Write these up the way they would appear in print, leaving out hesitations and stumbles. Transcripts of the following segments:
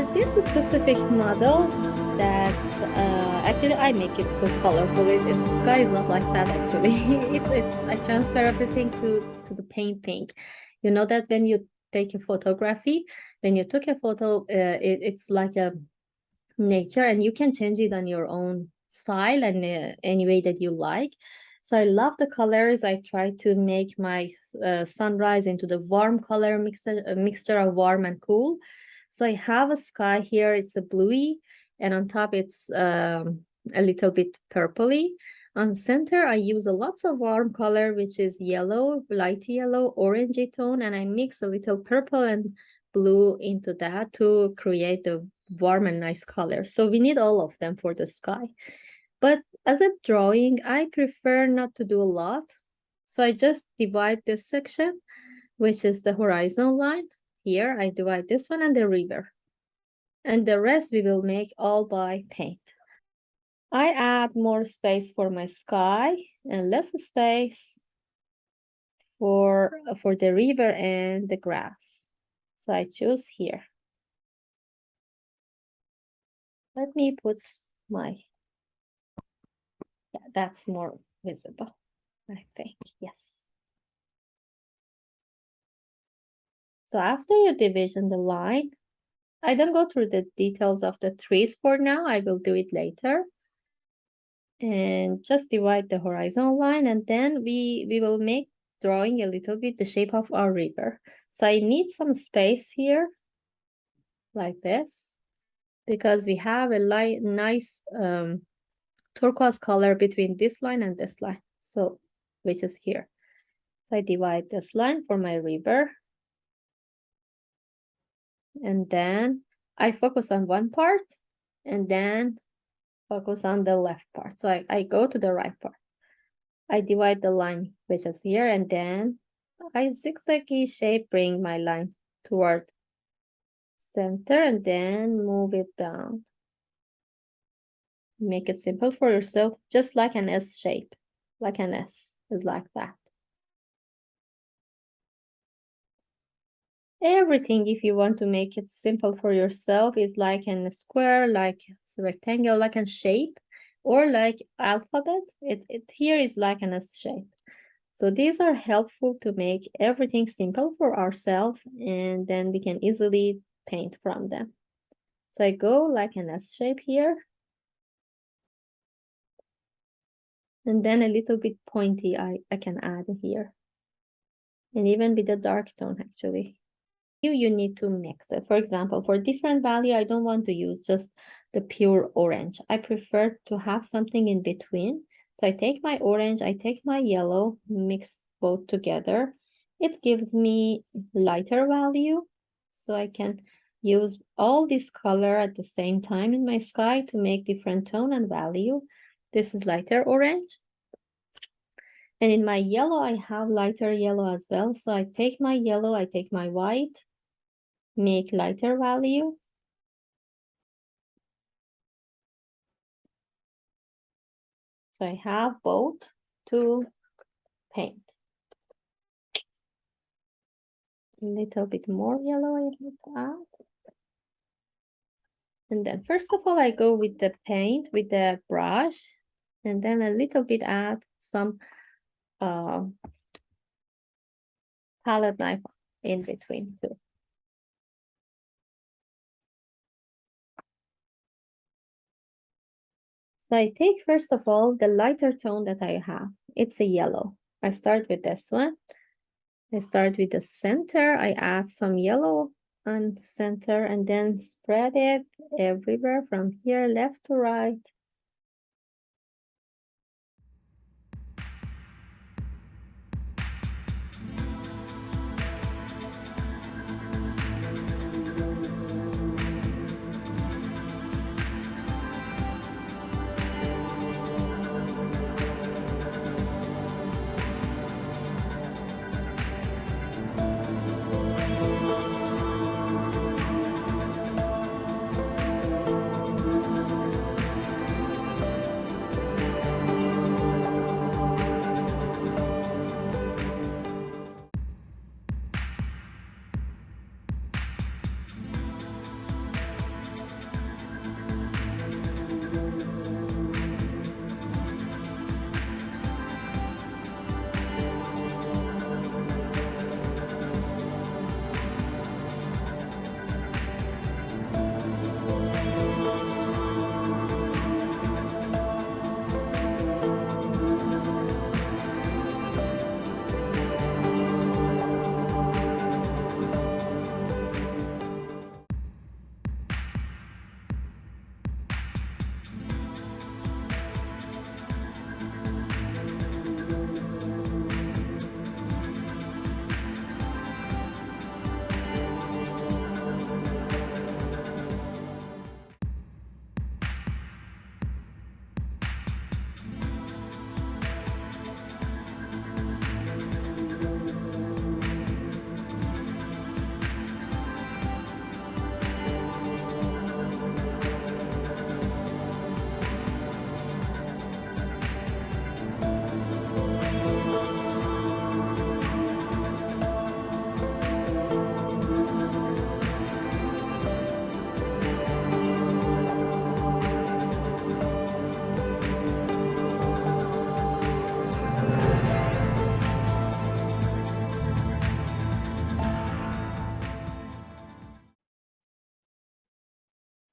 for this specific model that actually I make it so colorful. The sky is not like that actually. I transfer everything to the painting. You know that when you take a photography, when you took a photo, it's like a nature, and you can change it on your own style and any way that you like. So I love the colors. I try to make my sunrise into the warm color mixture of warm and cool. So I have a sky here. It's a bluey, and on top it's a little bit purpley. On center, I use a lots of warm color, which is yellow, light yellow, orangey tone, and I mix a little purple and blue into that to create the warm and nice color. So we need all of them for the sky. But as a drawing, I prefer not to do a lot. So I just divide this section, which is the horizon line. Here, I divide this one and the river. And the rest we will make all by paint. I add more space for my sky and less space for the river and the grass. So I choose here. Let me put my, yeah, that's more visible, I think, yes. So after you division the line, I don't go through the details of the trees for now, I will do it later. And just divide the horizon line, and then we will make drawing a little bit the shape of our river. So I need some space here, like this, because we have a nice turquoise color between this line and this line, so which is here. So I divide this line for my river, and then I focus on one part and then focus on the left part. So I go to the right part. I divide the line which is here, and then I zigzaggy shape bring my line toward center and then move it down. Make it simple for yourself, just like an S shape, like an S is like that. Everything, if you want to make it simple for yourself, is like a square, like a rectangle, like a shape, or like alphabet. It here is like an S shape. So these are helpful to make everything simple for ourselves, and then we can easily paint from them. So I go like an S shape here. And then a little bit pointy I can add here. And even with the dark tone, actually. You need to mix it. For example, for different value, I don't want to use just the pure orange. I prefer to have something in between. So I take my orange, I take my yellow, mix both together. It gives me lighter value. So I can use all this color at the same time in my sky to make different tone and value. This is lighter orange. And in my yellow, I have lighter yellow as well. So I take my yellow, I take my white, make lighter value. So I have both to paint. A little bit more yellow I need to add. And then first of all, I go with the paint, with the brush, and then a little bit add some palette knife in between too. So I take first of all the lighter tone that I have. It's a yellow. I start with this one. I start with the center. I add some yellow on center and then spread it everywhere from here left to right.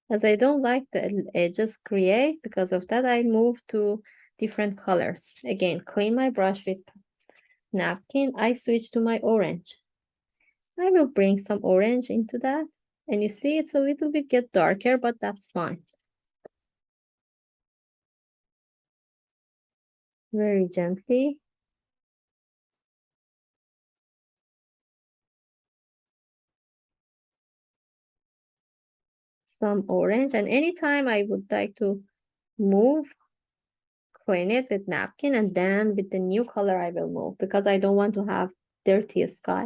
As I don't like the edges create, because of that, I move to different colors. Again, clean my brush with napkin. I switch to my orange. I will bring some orange into that. And you see it's a little bit get darker, but that's fine. Very gently. Some orange. And anytime I would like to move, clean it with napkin, and then with the new color I will move, because I don't want to have dirty sky.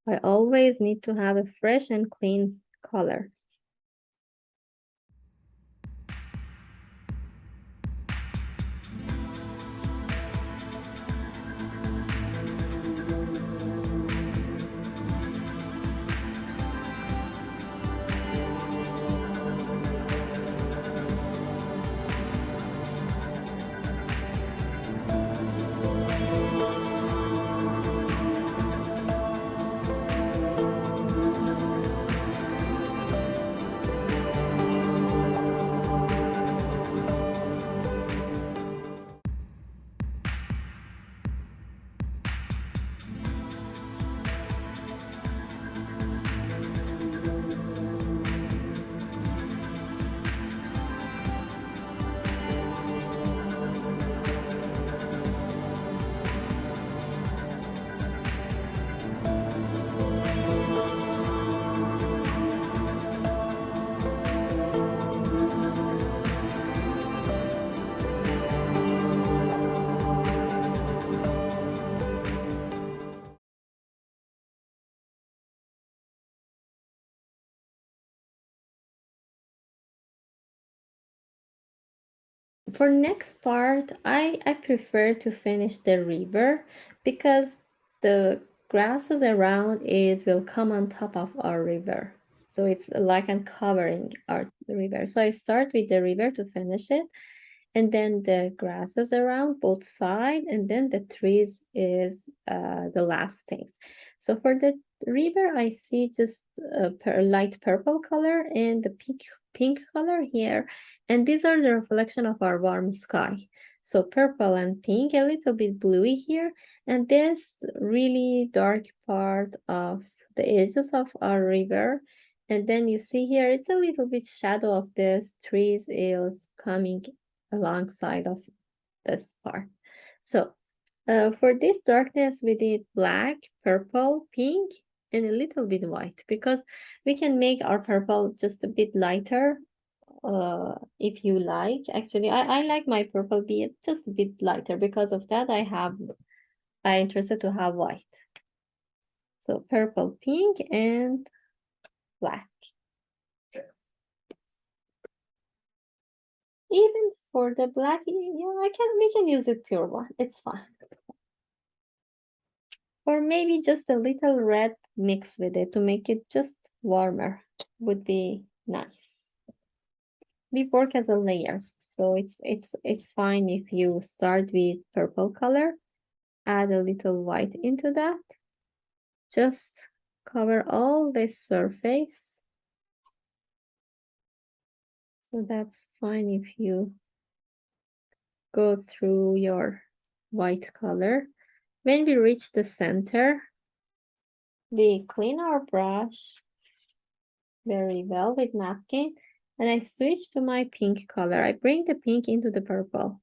I always need to have a fresh and clean color. For next part, I prefer to finish the river, because the grasses around it will come on top of our river. So it's like uncovering our river. So I start with the river to finish it, and then the grasses around both sides, and then the trees is the last things. So for the river, I see just a light purple color and the pink color here, and these are the reflection of our warm sky. So purple and pink, a little bit bluey here, and this really dark part of the edges of our river. And then you see here, it's a little bit shadow of this trees is coming alongside of this part. So for this darkness, we did black, purple, pink, and a little bit white, because we can make our purple just a bit lighter if you like. Actually, I like my purple be just a bit lighter. Because of that, I interested to have white. So purple, pink, and black. Even for the black, yeah, we can use it pure one. It's fine. Or maybe just a little red mix with it to make it just warmer would be nice. We work as a layers, so it's fine if you start with purple color, add a little white into that, just cover all this surface. So that's fine if you go through your white color. When we reach the center, we clean our brush very well with napkin, and I switch to my pink color. I bring the pink into the purple.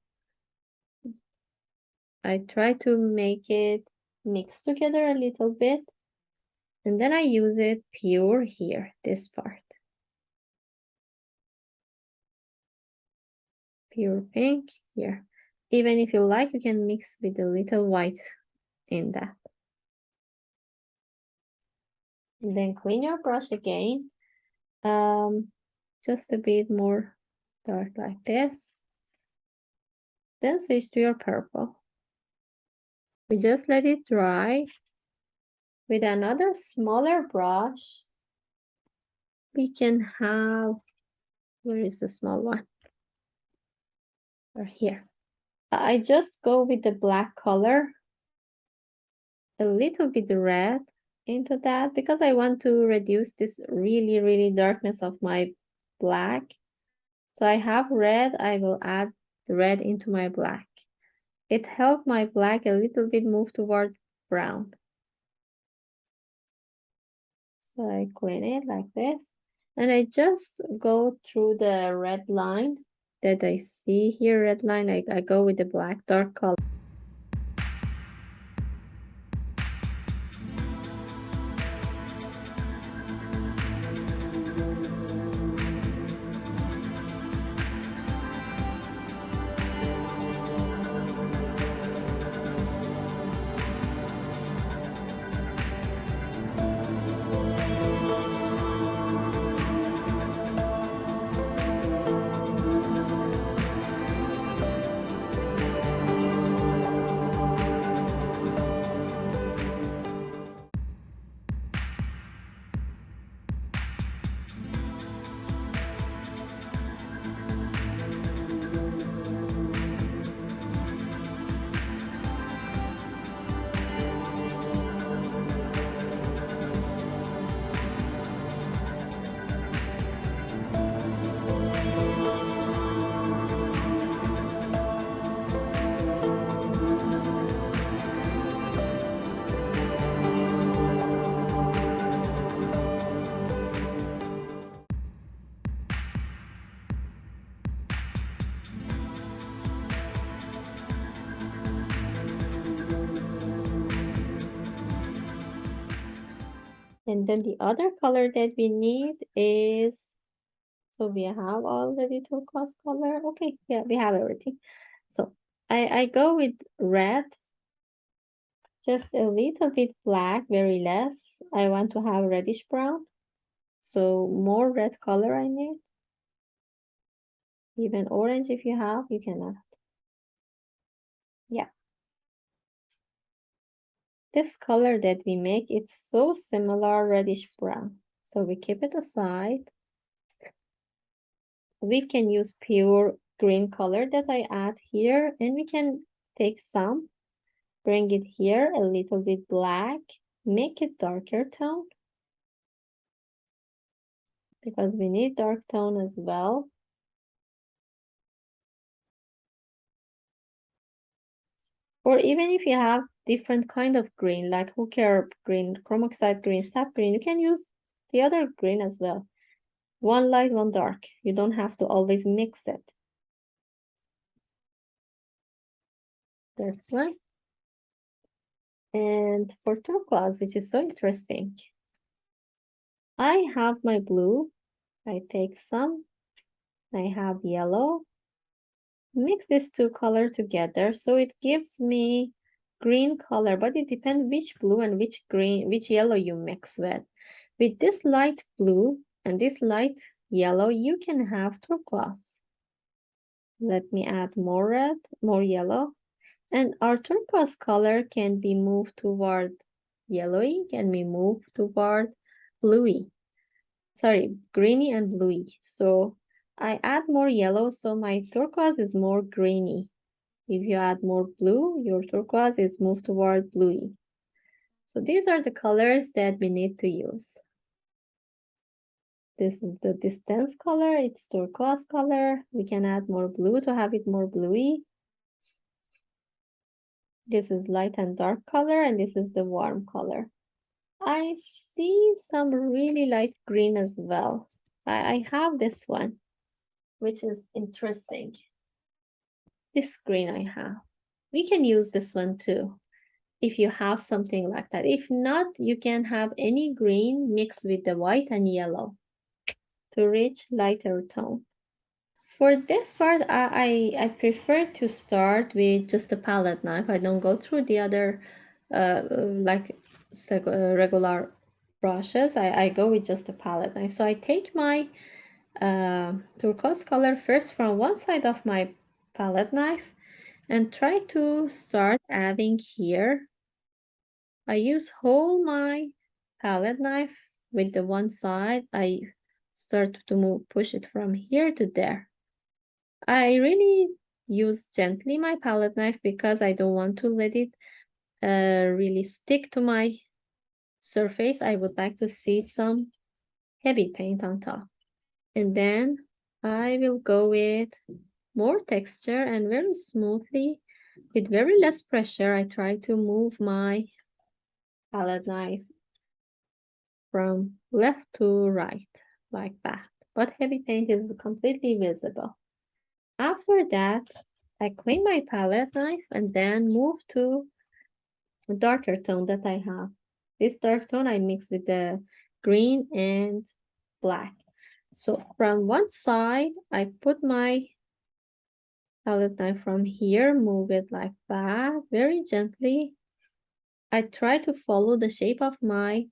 I try to make it mix together a little bit, and then I use it pure here, this part. Pure pink here. Even if you like, you can mix with a little white in that. And then clean your brush again. Just a bit more dark like this. Then switch to your purple. We just let it dry. With another smaller brush, we can have, where is the small one? Or here. I just go with the black color, a little bit red into that, because I want to reduce this really darkness of my black. So I have red, I will add the red into my black. It helped my black a little bit move toward brown. So I clean it like this. And I just go through the red line that I see here, red line. I go with the black dark color. And then the other color that we need is, so we have already turquoise color. Okay, yeah, we have everything. So I go with red, just a little bit black, very less. I want to have reddish brown. So more red color I need. Even orange if you have, you can add. Yeah. This color that we make, it's so similar reddish brown. So we keep it aside. We can use pure green color that I add here, and we can take some, bring it here, a little bit black, make it darker tone, because we need dark tone as well. Or even if you have different kind of green, like hooker green, chrome oxide green, sap green, you can use the other green as well. One light, one dark. You don't have to always mix it. This one. And for turquoise, which is so interesting, I have my blue. I take some. I have yellow. Mix these two colors together, so it gives me green color, but it depends which blue and which green, which yellow you mix with. With this light blue and this light yellow, you can have turquoise. Let me add more red, more yellow. And our turquoise color can be moved toward yellowy, can be moved toward bluey. Sorry, greeny and bluey. So I add more yellow, so my turquoise is more greeny. If you add more blue, your turquoise is moved toward bluey. So these are the colors that we need to use. This is the distance color, it's turquoise color. We can add more blue to have it more bluey. This is light and dark color, and this is the warm color. I see some really light green as well. I have this one, which is interesting. This green I have. We can use this one too, if you have something like that. If not, you can have any green mixed with the white and yellow to reach lighter tone. For this part, I prefer to start with just a palette knife. I don't go through the other like regular brushes. I go with just a palette knife. So I take my turquoise color first from one side of my palette knife and try to start adding here. I use whole my palette knife with the one side. I start to push it from here to there. I really use gently my palette knife because I don't want to let it really stick to my surface. I would like to see some heavy paint on top. And then I will go with more texture and very smoothly, with very less pressure, I try to move my palette knife from left to right, like that. But heavy paint is completely visible. After that, I clean my palette knife and then move to a darker tone that I have. This dark tone I mix with the green and black. So from one side, I put my palette knife from here, move it like that, very gently. I try to follow the shape of my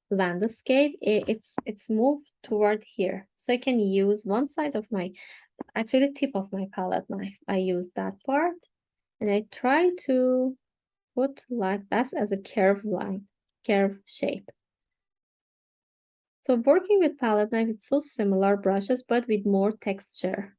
landscape. It's moved toward here. So I can use one side of my, actually tip of my palette knife. I use that part and I try to put like that as a curved line, curved shape. So working with palette knife, it's so similar brushes, but with more texture.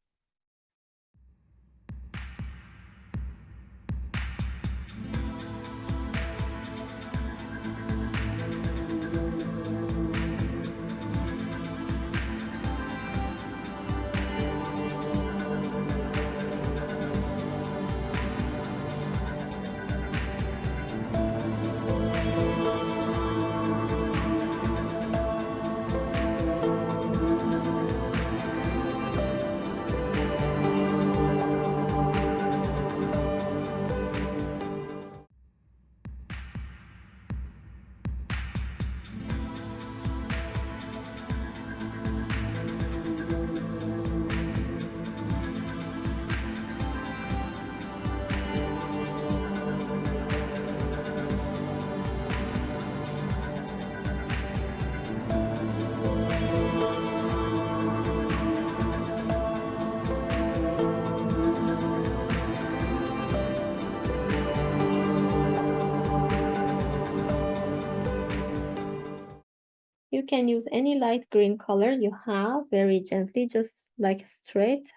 You can use any light green color you have very gently, just like a straight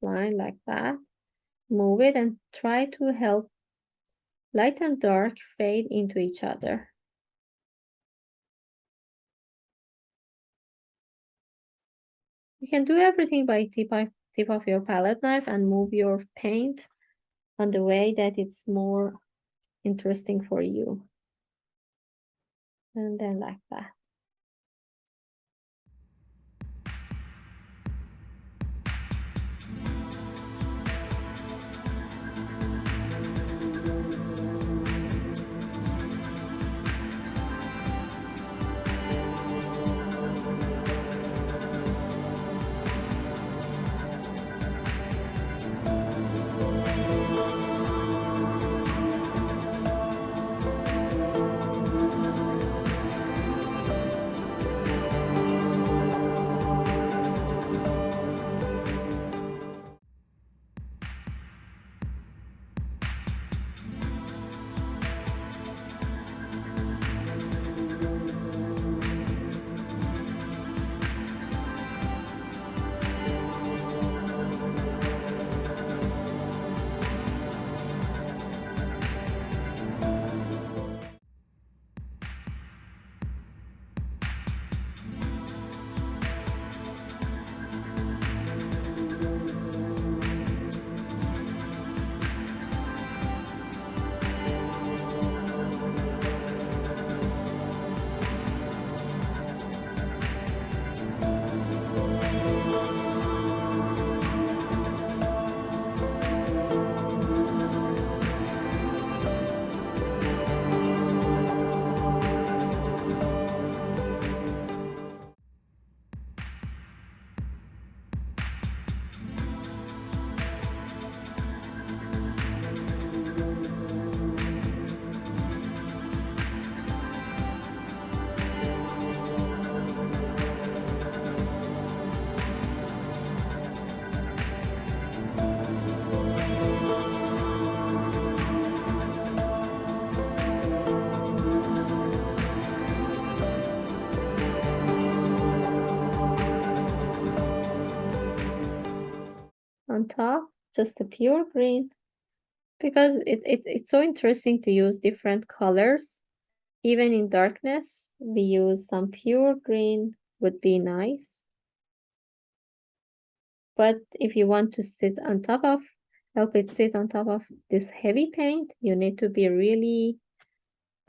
line like that. Move it and try to help light and dark fade into each other. You can do everything by tip of your palette knife and move your paint on the way that it's more interesting for you. And then like that. On top, just a pure green, because it's so interesting to use different colors. Even in darkness, we use some pure green would be nice. But if you want to help it sit on top of this heavy paint, you need to be really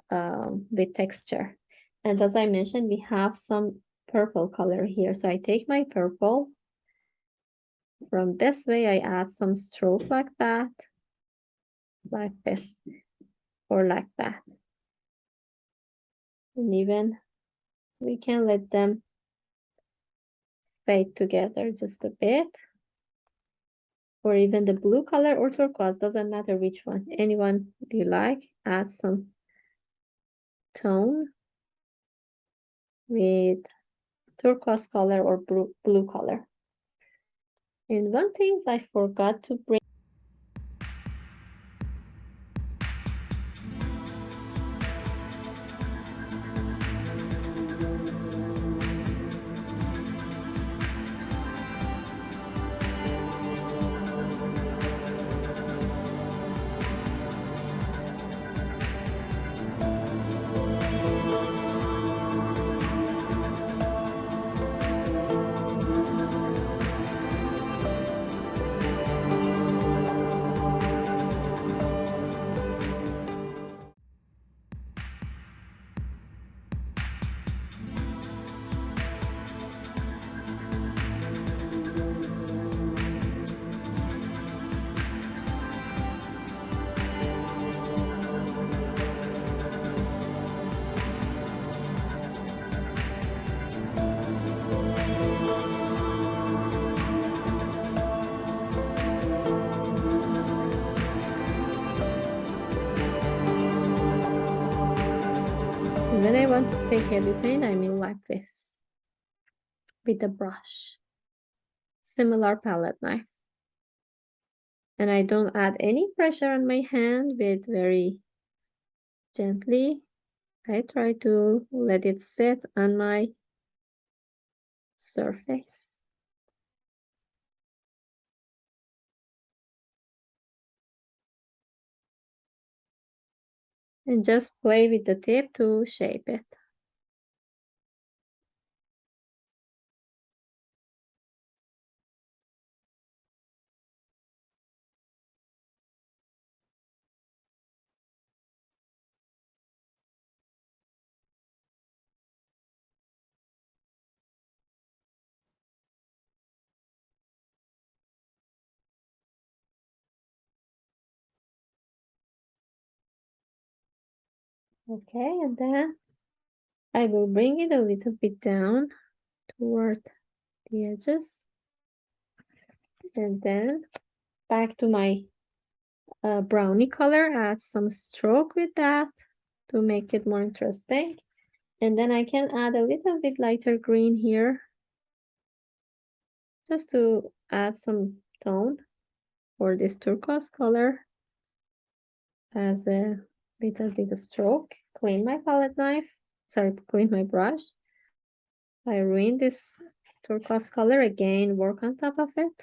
with texture. And as I mentioned, we have some purple color here. So I take my purple. From this way, I add some stroke like that, like this, or like that. And even we can let them fade together just a bit. Or even the blue color or turquoise, doesn't matter which one. Anyone you like, add some tone with turquoise color or blue color. And one thing I forgot to bring. When I want to take heavy paint, I mean like this with a brush, similar palette knife. And I don't add any pressure on my hand, with very gently. I try to let it sit on my surface. And just play with the tip to shape it. Okay, and then I will bring it a little bit down toward the edges. And then back to my brownie color, add some stroke with that to make it more interesting. And then I can add a little bit lighter green here, just to add some tone for this turquoise color as a little bit of stroke. Clean my palette knife, clean my brush. I ruined this turquoise color again, work on top of it.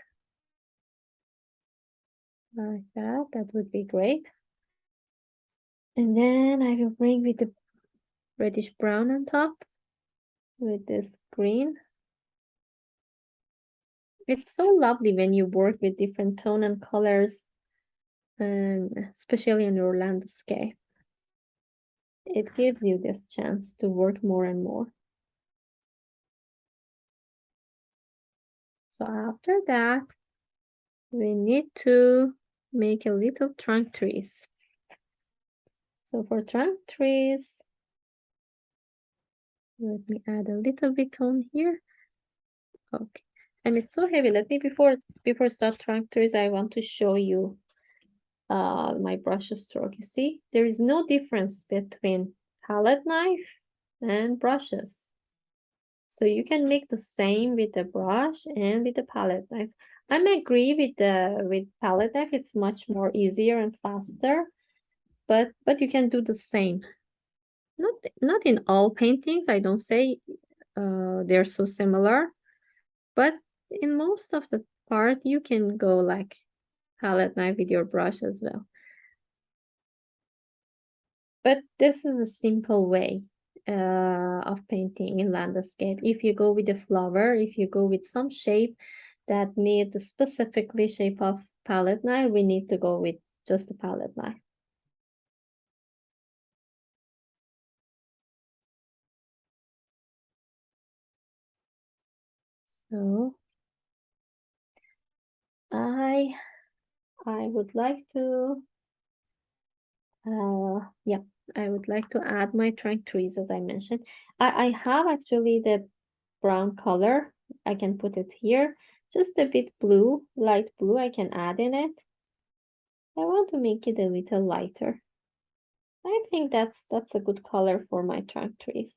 Like that, that would be great. And then I will bring with the reddish brown on top with this green. It's so lovely when you work with different tone and colors, and especially on your landscape. It gives you this chance to work more and more. So after that, we need to make a little trunk trees. So for trunk trees, let me add a little bit on here. Okay, and it's so heavy. Let me before start trunk trees, I want to show you my brush stroke. You see, there is no difference between palette knife and brushes. So you can make the same with the brush and with the palette knife. I agree with palette knife, it's much more easier and faster, but you can do the same. Not in all paintings, I don't say they're so similar, but in most of the part you can go like palette knife with your brush as well. But this is a simple way of painting in landscape. If you go with the flower, if you go with some shape, that need the specifically shape of palette knife, we need to go with just the palette knife. So I would like to yeah, I would like to add my trunk trees as I mentioned. I have actually the brown color. I can put it here. Just a bit blue, light blue I can add in it. I want to make it a little lighter. I think that's a good color for my trunk trees.